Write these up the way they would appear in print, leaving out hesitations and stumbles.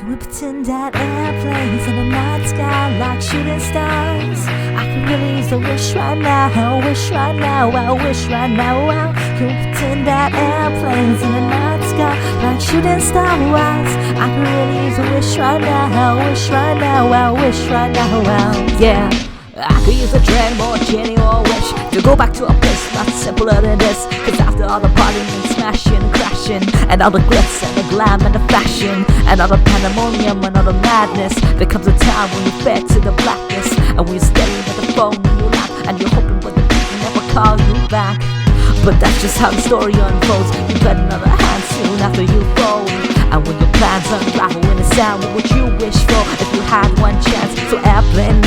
Can we pretend that airplanes in the night sky like shooting stars? I can really use a wish right now, wish right now, I wish right now. Can we pretend that airplanes in the night sky like shooting stars? I can really use a wish right now, wish right now, I wish right now. Yeah, I could use a dream or a genie or a wish to go back to a place not simpler than this. Cause after all the partying and smashing and crashing, and all the glitz and the glam and the fashion, and all the pandemonium and all the madness, there comes a time when you fed to the blackness, and when you're staring at the phone in your lap, and you're hoping for the people never call you back. But that's just how the story unfolds. You bet another hand soon after you fold. And when your plans unravel in the sound, what would you wish for if you had one chance? So airplane,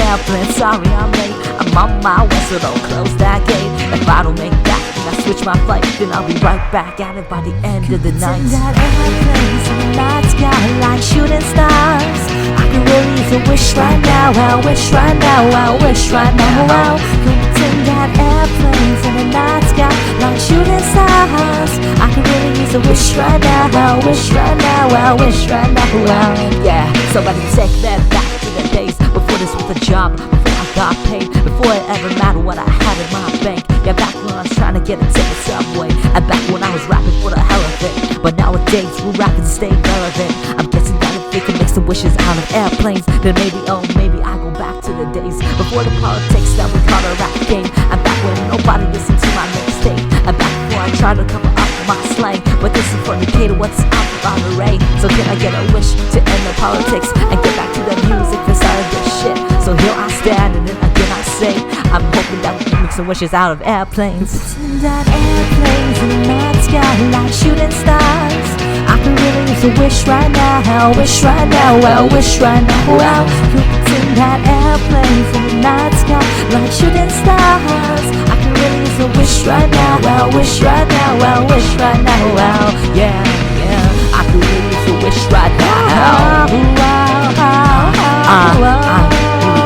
sorry I'm late, I'm on my way, so don't close that gate. If I don't make that, then I switch my flight, then I'll be right back at it by the end of the night. That airplanes in the night sky like shooting stars. I can really use a wish right now, I wish right now, I wish right now. Can pretend that airplanes in the night sky like shooting stars. I can really use a wish right now, I wish right now, I wish right now. Yeah, somebody take that back to the days before this was a job, before I got paid, before it ever mattered what I had in my bank. Yeah, back when I was trying to get into the subway, and back when I was rapping for the hell of it. But nowadays, we rapping stay relevant. I'm guessing that if they can make some wishes out of airplanes, then maybe, oh maybe I go back to the days before the politics that we call a rap game. And back when nobody listened to my mixtape, and back before I tried to cover up my slang. But this is for Decatur, what's up on the Ray? So can I get a wish to end the politics and get back to the music inside of this shit? So here I stand and then again I say, I'm hoping that we can make some wishes out of airplanes. Pretend that airplanes in the night sky like shooting stars. I can really use a wish right now, wish right now, I wish right now. Pretend that airplanes in the night sky like shooting stars. I can really use a wish right now, I wish right now, I wish right now. Yeah, yeah, I can really use a wish right now. I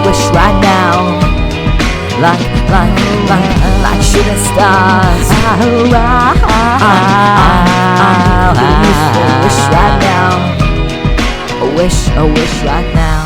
wish right now, like shooting stars. I wish right now, a wish right now.